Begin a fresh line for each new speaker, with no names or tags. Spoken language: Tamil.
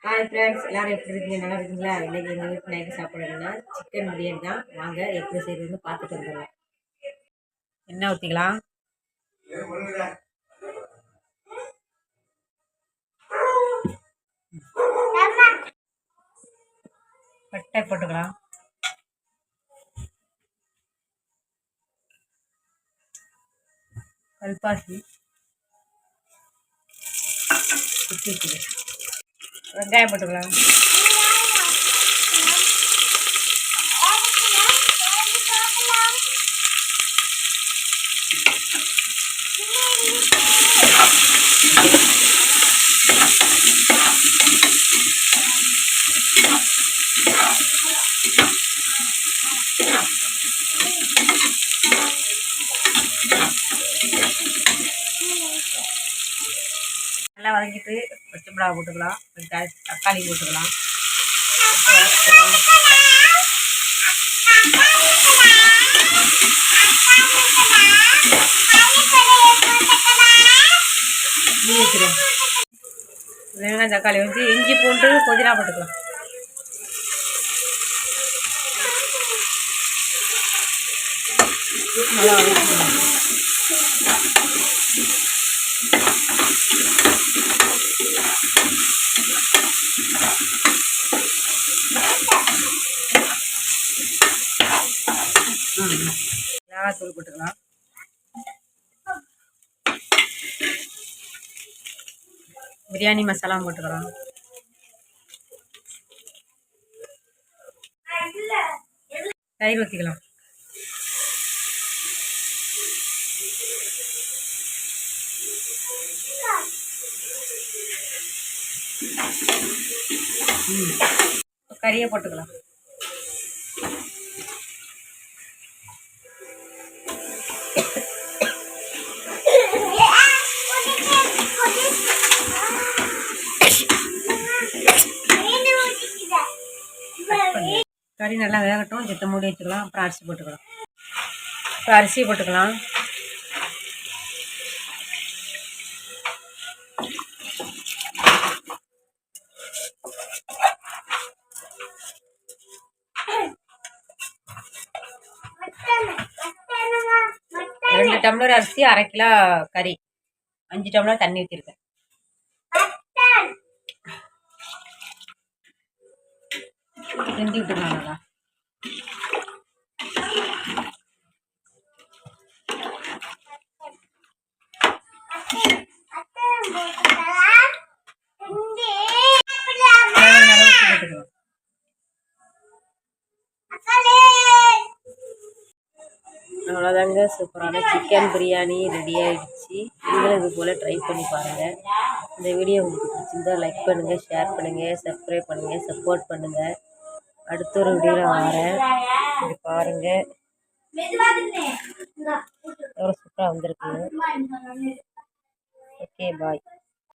ஹாய் ஃப்ரெண்ட்ஸ், எல்லோரும் எப்படி இருக்கீங்க? நல்லா இருக்கீங்களா? இன்றைக்கி எங்கள் வீட்டு நைட்டு சாப்பிட்றதுன்னா சிக்கன் பிரியாணி தான். வாங்க எப்படி செய்யறதுன்னு பார்த்துட்டு வந்துடலாம். எண்ணெய் ஊற்றிக்கலாம். பட்டை போட்டுக்கலாம். கல்பாசி, வெங்காயம் போட்டுக்கலாம். நல்லா வதக்கிட்டு பச்சை மிளகா போட்டுக்கலாம். தக்காளி போட்டுக்கலாம். வெங்காயம் தக்காளி வந்து இஞ்சி பூண்டு புதினா போட்டுக்கலாம். நல்லா வதக்கிக்கலாம். மிளகாத்தூள் போட்டுக்கலாம். பிரியாணி மசாலா போட்டுக்கலாம். தயிர் ஊற்றிக்கலாம். கறியை போட்டுக்கலாம். கறி நல்லா வேகட்டும். சித்த மூடி வச்சுக்கலாம். அப்புறம் அரிசி போட்டுக்கலாம். அப்புறம் அரிசி போட்டுக்கலாம். ரெண்டு டம்ளர் அரிசி, 1/2 கிலோ கறி, 5 டம்ளர் தண்ணி ஊற்றிருக்கேன். கிண்டி விட்டுக்கலாம். நல்லா அவ்வளோதாங்க, சூப்பரான சிக்கன் பிரியாணி ரெடி ஆகிடுச்சு. நீங்களும் இது போல் ட்ரை பண்ணி பாருங்கள். இந்த வீடியோ உங்களுக்கு பிடிச்சிருந்தால் லைக் பண்ணுங்கள், ஷேர் பண்ணுங்கள், சப்ஸ்கிரைப் பண்ணுங்கள், சப்போர்ட் பண்ணுங்கள். அடுத்த ஒரு வீடியோவில் வரேன். இது பாருங்கள், எவ்வளோ சூப்பராக வந்திருக்குங்க. ஓகே, பாய்.